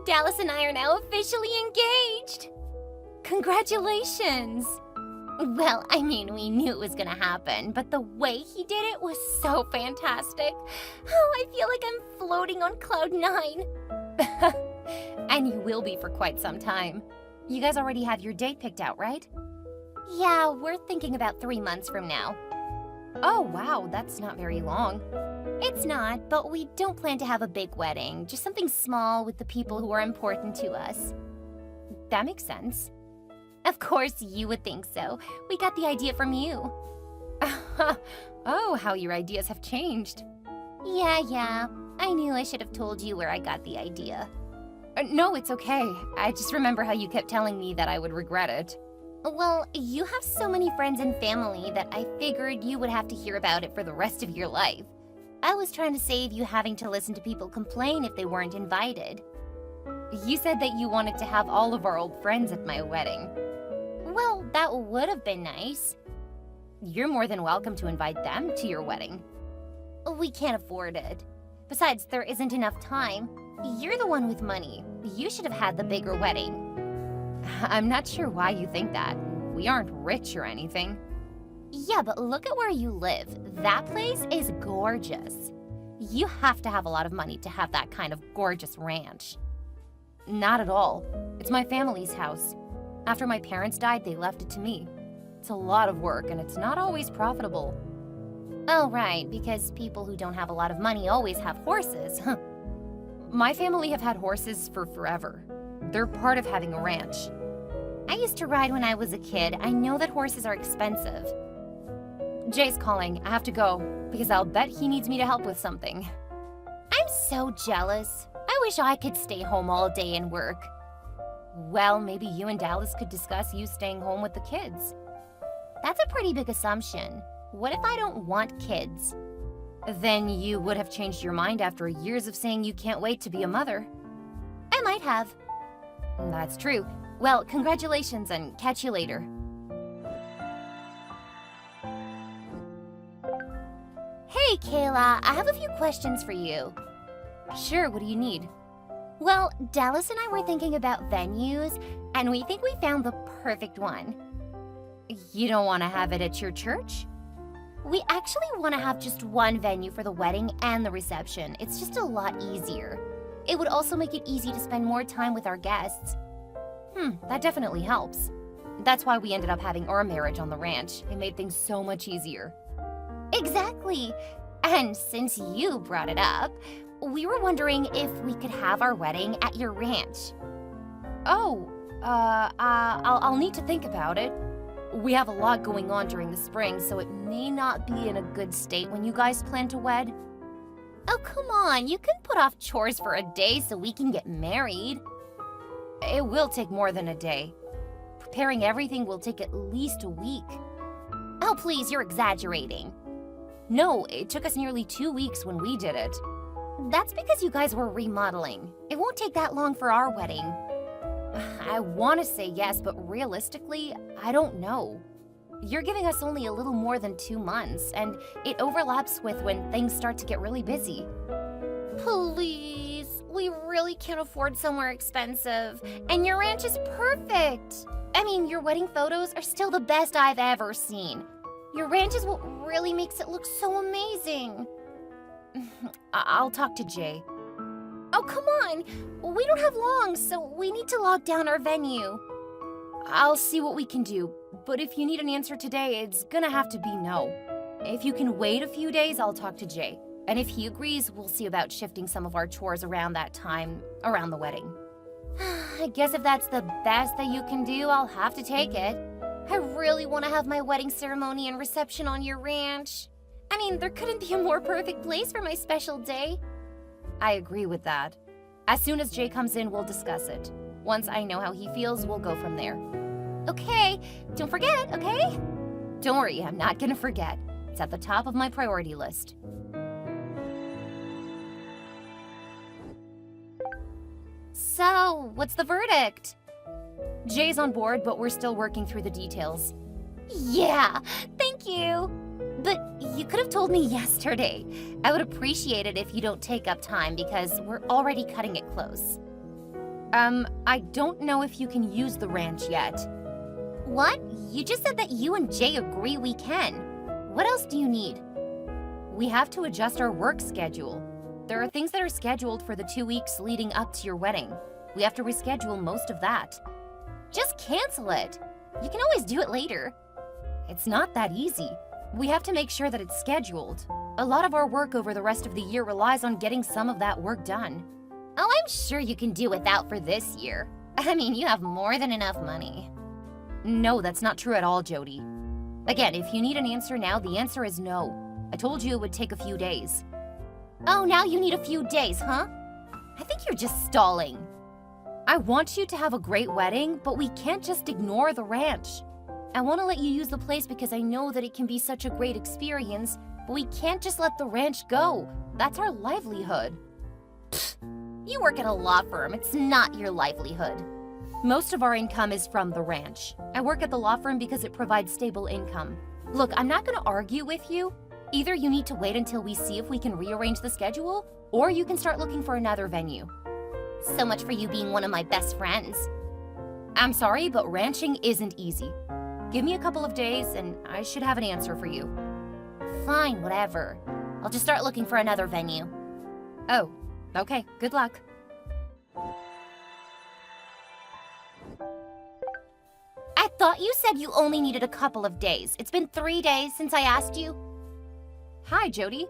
Dallas and I are now officially engaged! Congratulations! Well, I mean, we knew it was gonna happen, but the way he did it was so fantastic. Oh, I feel like I'm floating on cloud 9. And you will be for quite some time. You guys already have your date picked out, right? Yeah, we're thinking about 3 months from now. Oh, wow, that's not very long. It's not, but we don't plan to have a big wedding, just something small with the people who are important to us. That makes sense. Of course you would think so. We got the idea from you. Oh, how your ideas have changed. Yeah. I knew I should have told you where I got the idea. No, it's okay. I just remember how you kept telling me that I would regret it. Well, you have so many friends and family that I figured you would have to hear about it for the rest of your life. I was trying to save you having to listen to people complain if they weren't invited. You said that you wanted to have all of our old friends at my wedding. Well, that would have been nice. You're more than welcome to invite them to your wedding. We can't afford it. Besides, there isn't enough time. You're the one with money. You should have had the bigger wedding. I'm not sure why you think that. We aren't rich or anything. Yeah, but look at where you live. That place is gorgeous. You have to have a lot of money to have that kind of gorgeous ranch. Not at all. It's my family's house. After my parents died, they left it to me. It's a lot of work, and it's not always profitable. Oh, right, because people who don't have a lot of money always have horses. My family have had horses for forever. They're part of having a ranch. I used to ride when I was a kid. I know that horses are expensive. Jay's calling. I have to go, because I'll bet he needs me to help with something. I'm so jealous. I wish I could stay home all day and work. Well, maybe you and Dallas could discuss you staying home with the kids. That's a pretty big assumption. What if I don't want kids? Then you would have changed your mind after years of saying you can't wait to be a mother. I might have. That's true. Well, congratulations and catch you later. Hey, Kayla, I have a few questions for you. Sure, what do you need? Well, Dallas and I were thinking about venues, and we think we found the perfect one. You don't want to have it at your church? We actually want to have just one venue for the wedding and the reception. It's just a lot easier. It would also make it easy to spend more time with our guests. That definitely helps. That's why we ended up having our marriage on the ranch. It made things so much easier. Exactly. And since you brought it up, we were wondering if we could have our wedding at your ranch. Oh, I'll need to think about it. We have a lot going on during the spring, so it may not be in a good state when you guys plan to wed. Oh, come on, you can put off chores for a day so we can get married. It will take more than a day. Preparing everything will take at least a week. Oh, please, you're exaggerating. No, it took us nearly 2 weeks when we did it. That's because you guys were remodeling. It won't take that long for our wedding. I want to say yes, but realistically, I don't know. You're giving us only a little more than 2 months, and it overlaps with when things start to get really busy. Please, we really can't afford somewhere expensive, and your ranch is perfect. I mean, your wedding photos are still the best I've ever seen. Your ranch is what really makes it look so amazing. I'll talk to Jay. Oh, come on. We don't have long, so we need to lock down our venue. I'll see what we can do, but if you need an answer today, it's gonna have to be no. If you can wait a few days, I'll talk to Jay. And if he agrees, we'll see about shifting some of our chores around that time, around the wedding. I guess if that's the best that you can do, I'll have to take it. I really want to have my wedding ceremony and reception on your ranch. I mean, there couldn't be a more perfect place for my special day. I agree with that. As soon as Jay comes in, we'll discuss it. Once I know how he feels, we'll go from there. Okay, don't forget, okay? Don't worry, I'm not gonna forget. It's at the top of my priority list. So, what's the verdict? Jay's on board, but we're still working through the details. Yeah, thank you. But you could have told me yesterday. I would appreciate it if you don't take up time because we're already cutting it close. I don't know if you can use the ranch yet. What? You just said that you and Jay agree we can. What else do you need? We have to adjust our work schedule. There are things that are scheduled for the 2 weeks leading up to your wedding. We have to reschedule most of that. Just cancel it. You can always do it later. It's not that easy. We have to make sure that it's scheduled. A lot of our work over the rest of the year relies on getting some of that work done. Oh, I'm sure you can do without for this year. I mean, you have more than enough money. No, that's not true at all, Jody. Again, if you need an answer now, the answer is no. I told you it would take a few days. Oh, now you need a few days, huh? I think you're just stalling. I want you to have a great wedding, but we can't just ignore the ranch. I want to let you use the place because I know that it can be such a great experience, but we can't just let the ranch go. That's our livelihood. You work at a law firm. It's not your livelihood. Most of our income is from the ranch. I work at the law firm because it provides stable income. Look, I'm not going to argue with you. Either you need to wait until we see if we can rearrange the schedule, or you can start looking for another venue. So much for you being one of my best friends. I'm sorry, but ranching isn't easy. Give me a couple of days and I should have an answer for you. Fine, whatever. I'll just start looking for another venue. Oh, okay. Good luck. I thought you said you only needed a couple of days. It's been 3 days since I asked you. Hi, Jody.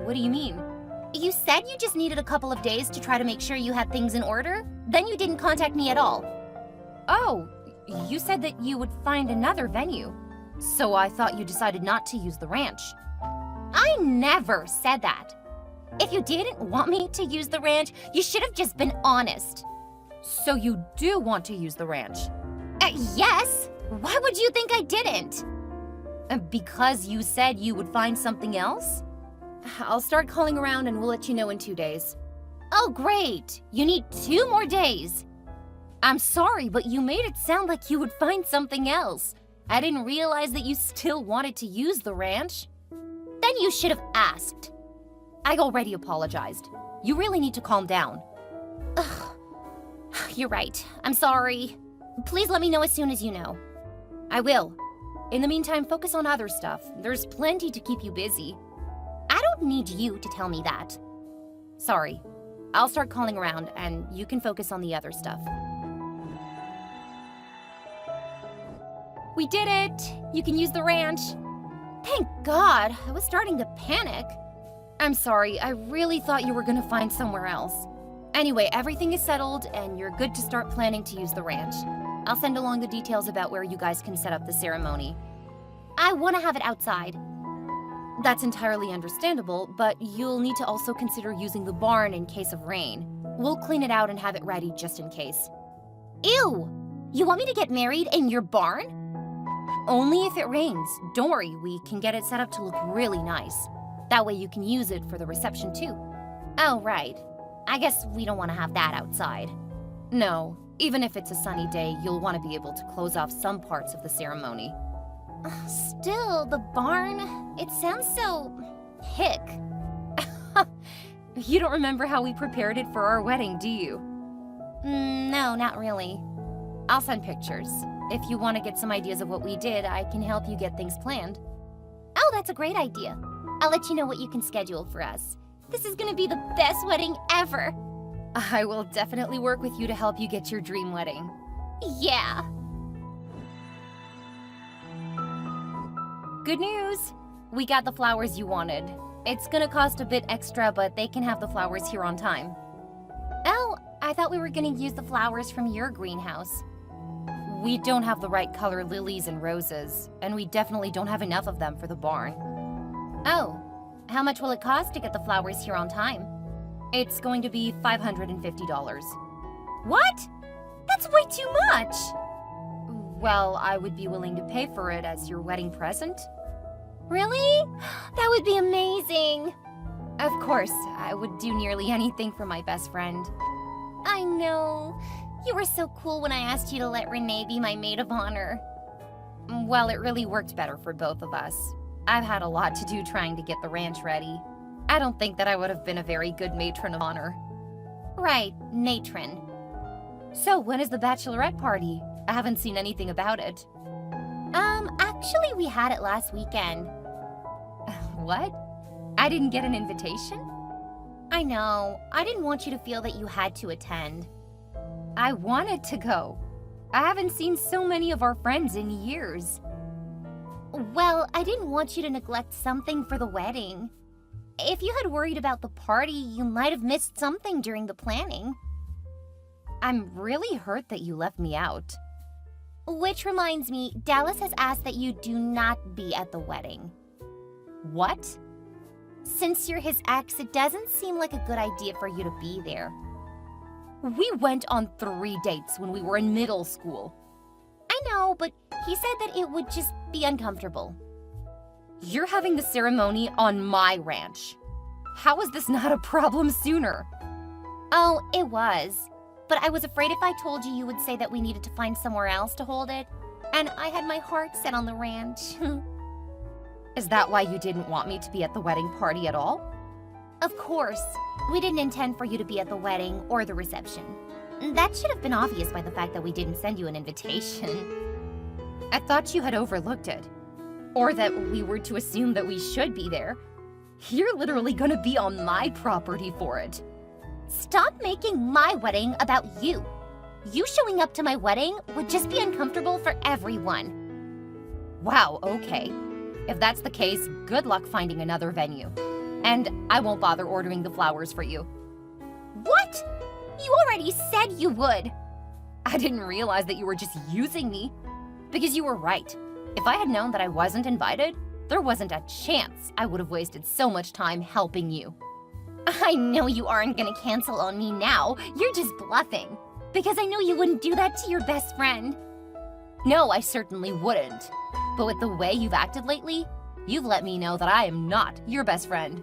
What do you mean? You said you just needed a couple of days to try to make sure you had things in order. Then you didn't contact me at all. Oh, you said that you would find another venue. So I thought you decided not to use the ranch. I never said that. If you didn't want me to use the ranch, you should have just been honest. So you do want to use the ranch? Yes. Why would you think I didn't? Because you said you would find something else? I'll start calling around and we'll let you know in 2 days. Oh, great. You need 2 more days. I'm sorry, but you made it sound like you would find something else. I didn't realize that you still wanted to use the ranch. Then you should have asked. I already apologized. You really need to calm down. Ugh. You're right. I'm sorry. Please let me know as soon as you know. I will. In the meantime, focus on other stuff. There's plenty to keep you busy. I don't need you to tell me that. Sorry. I'll start calling around and you can focus on the other stuff. We did it! You can use the ranch. Thank God. I was starting to panic. I'm sorry. I really thought you were going to find somewhere else. Anyway, everything is settled and you're good to start planning to use the ranch. I'll send along the details about where you guys can set up the ceremony. I want to have it outside. That's entirely understandable, but you'll need to also consider using the barn in case of rain. We'll clean it out and have it ready just in case. Ew! You want me to get married in your barn? Only if it rains. Don't worry, we can get it set up to look really nice. That way you can use it for the reception too. Oh, right. I guess we don't want to have that outside. No, even if it's a sunny day, you'll want to be able to close off some parts of the ceremony. Still, the barn, it sounds so hick. You don't remember how we prepared it for our wedding, do you? No, not really. I'll send pictures. If you want to get some ideas of what we did, I can help you get things planned. Oh, that's a great idea. I'll let you know what you can schedule for us. This is gonna be the best wedding ever. I will definitely work with you to help you get your dream wedding. Yeah. Good news! We got the flowers you wanted. It's gonna cost a bit extra, but they can have the flowers here on time. Oh, I thought we were gonna use the flowers from your greenhouse. We don't have the right color lilies and roses, and we definitely don't have enough of them for the barn. Oh, how much will it cost to get the flowers here on time? It's going to be $550. What? That's way too much! Well, I would be willing to pay for it as your wedding present. Really? That would be amazing! Of course, I would do nearly anything for my best friend. I know. You were so cool when I asked you to let Renee be my maid of honor. Well, it really worked better for both of us. I've had a lot to do trying to get the ranch ready. I don't think that I would have been a very good matron of honor. Right, matron. So when is the bachelorette party? I haven't seen anything about it. Actually, we had it last weekend. What? I didn't get an invitation? I know. I didn't want you to feel that you had to attend. I wanted to go. I haven't seen so many of our friends in years. Well, I didn't want you to neglect something for the wedding. If you had worried about the party, you might have missed something during the planning. I'm really hurt that you left me out. Which reminds me, Dallas has asked that you do not be at the wedding. What? Since you're his ex, it doesn't seem like a good idea for you to be there. We went on 3 dates when we were in middle school. I know, but he said that it would just be uncomfortable. You're having the ceremony on my ranch. How is this not a problem sooner? Oh, it was. But I was afraid if I told you, you would say that we needed to find somewhere else to hold it. And I had my heart set on the ranch. Is that why you didn't want me to be at the wedding party at all? Of course. We didn't intend for you to be at the wedding or the reception. That should have been obvious by the fact that we didn't send you an invitation. I thought you had overlooked it. Or that we were to assume that we should be there. You're literally gonna be on my property for it. Stop making my wedding about you. You showing up to my wedding would just be uncomfortable for everyone. Wow, okay. If that's the case, good luck finding another venue. And I won't bother ordering the flowers for you. What? You already said you would. I didn't realize that you were just using me. Because you were right. If I had known that I wasn't invited, there wasn't a chance I would have wasted so much time helping you. I know you aren't gonna cancel on me now. You're just bluffing. Because I know you wouldn't do that to your best friend. No, I certainly wouldn't. But with the way you've acted lately, you've let me know that I am not your best friend.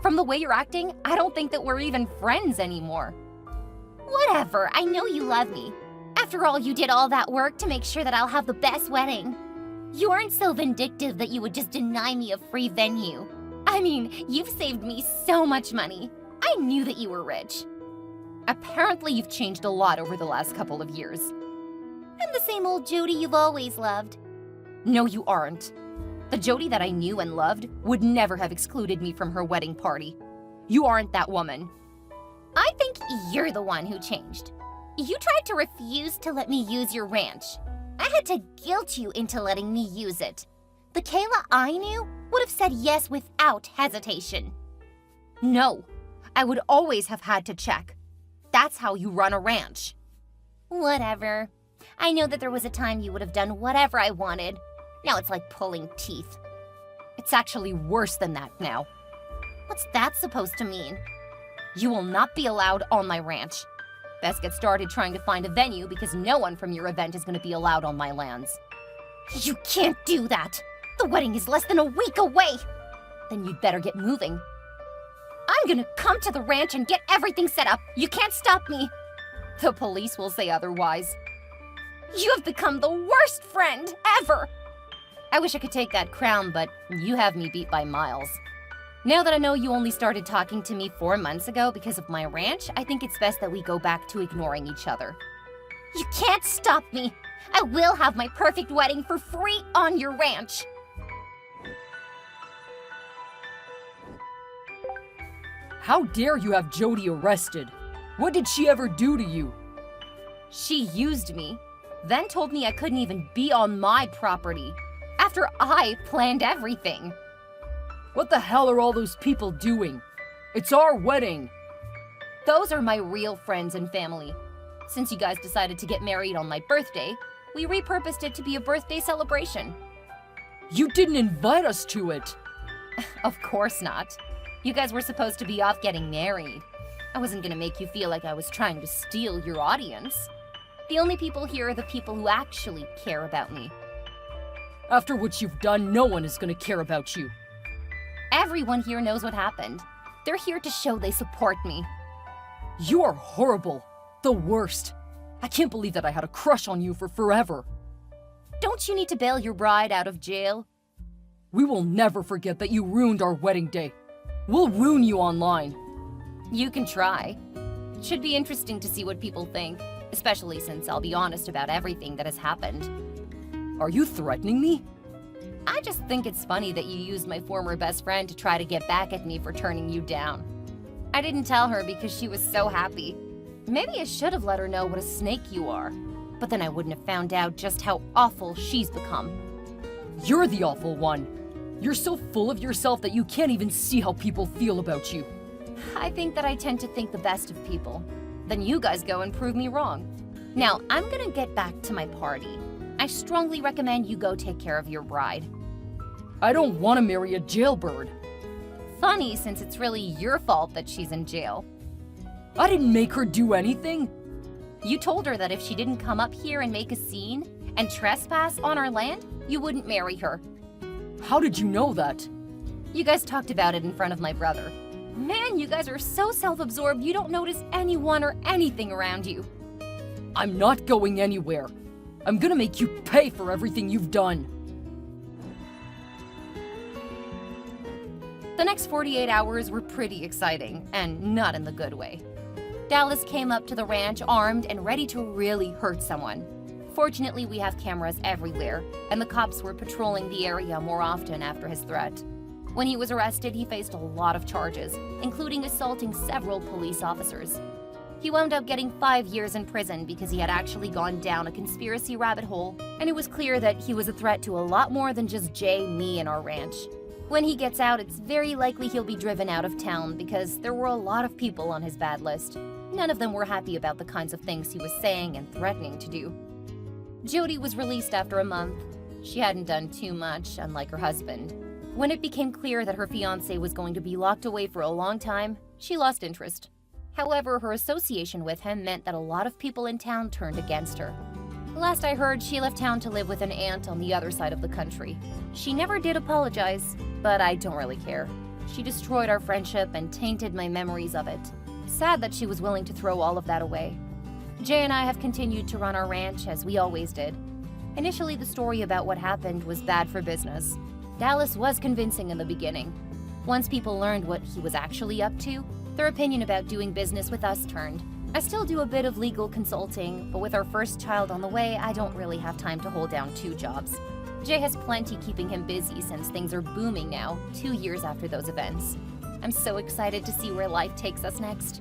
From the way you're acting, I don't think that we're even friends anymore. Whatever, I know you love me. After all, you did all that work to make sure that I'll have the best wedding. You aren't so vindictive that you would just deny me a free venue. I mean, you've saved me so much money. I knew that you were rich. Apparently you've changed a lot over the last couple of years. I'm the same old Jody you've always loved. No, you aren't. The Jody that I knew and loved would never have excluded me from her wedding party. You aren't that woman. I think you're the one who changed. You tried to refuse to let me use your ranch. I had to guilt you into letting me use it. The Kayla I knew would have said yes without hesitation. No, I would always have had to check. That's how you run a ranch. Whatever. I know that there was a time you would have done whatever I wanted. Now it's like pulling teeth. It's actually worse than that now. What's that supposed to mean? You will not be allowed on my ranch. Best get started trying to find a venue because no one from your event is going to be allowed on my lands. You can't do that. The wedding is less than a week away. Then you'd better get moving. I'm gonna come to the ranch and get everything set up. You can't stop me. The police will say otherwise. You have become the worst friend ever. I wish I could take that crown, but you have me beat by miles. Now that I know you only started talking to me 4 months ago because of my ranch, I think it's best that we go back to ignoring each other. You can't stop me. I will have my perfect wedding for free on your ranch. How dare you have Jody arrested? What did she ever do to you? She used me, then told me I couldn't even be on my property, after I planned everything. What the hell are all those people doing? It's our wedding. Those are my real friends and family. Since you guys decided to get married on my birthday, we repurposed it to be a birthday celebration. You didn't invite us to it. Of course not. You guys were supposed to be off getting married. I wasn't gonna make you feel like I was trying to steal your audience. The only people here are the people who actually care about me. After what you've done, no one is gonna care about you. Everyone here knows what happened. They're here to show they support me. You are horrible. The worst. I can't believe that I had a crush on you for forever. Don't you need to bail your bride out of jail? We will never forget that you ruined our wedding day. We'll ruin you online. You can try. It should be interesting to see what people think, especially since I'll be honest about everything that has happened. Are you threatening me? I just think it's funny that you used my former best friend to try to get back at me for turning you down. I didn't tell her because she was so happy. Maybe I should have let her know what a snake you are, but then I wouldn't have found out just how awful she's become. You're the awful one. You're so full of yourself that you can't even see how people feel about you. I think that I tend to think the best of people. Then you guys go and prove me wrong. Now, I'm gonna get back to my party. I strongly recommend you go take care of your bride. I don't want to marry a jailbird. Funny, since it's really your fault that she's in jail. I didn't make her do anything. You told her that if she didn't come up here and make a scene and trespass on our land, you wouldn't marry her. How did you know that? You guys talked about it in front of my brother. Man, you guys are so self-absorbed you don't notice anyone or anything around you. I'm not going anywhere. I'm gonna make you pay for everything you've done. The next 48 hours were pretty exciting, and not in the good way. Dallas came up to the ranch armed and ready to really hurt someone. Fortunately, we have cameras everywhere, and the cops were patrolling the area more often after his threat. When he was arrested, he faced a lot of charges, including assaulting several police officers. He wound up getting 5 years in prison because he had actually gone down a conspiracy rabbit hole, and it was clear that he was a threat to a lot more than just Jay, me, and our ranch. When he gets out, it's very likely he'll be driven out of town because there were a lot of people on his bad list. None of them were happy about the kinds of things he was saying and threatening to do. Jody was released after a month. She hadn't done too much, unlike her husband. When it became clear that her fiancé was going to be locked away for a long time, she lost interest. However, her association with him meant that a lot of people in town turned against her. Last I heard, she left town to live with an aunt on the other side of the country. She never did apologize, but I don't really care. She destroyed our friendship and tainted my memories of it. Sad that she was willing to throw all of that away. Jay and I have continued to run our ranch as we always did. Initially, the story about what happened was bad for business. Dallas was convincing in the beginning. Once people learned what he was actually up to, their opinion about doing business with us turned. I still do a bit of legal consulting, but with our first child on the way, I don't really have time to hold down 2 jobs. Jay has plenty keeping him busy since things are booming now, 2 years after those events. I'm so excited to see where life takes us next.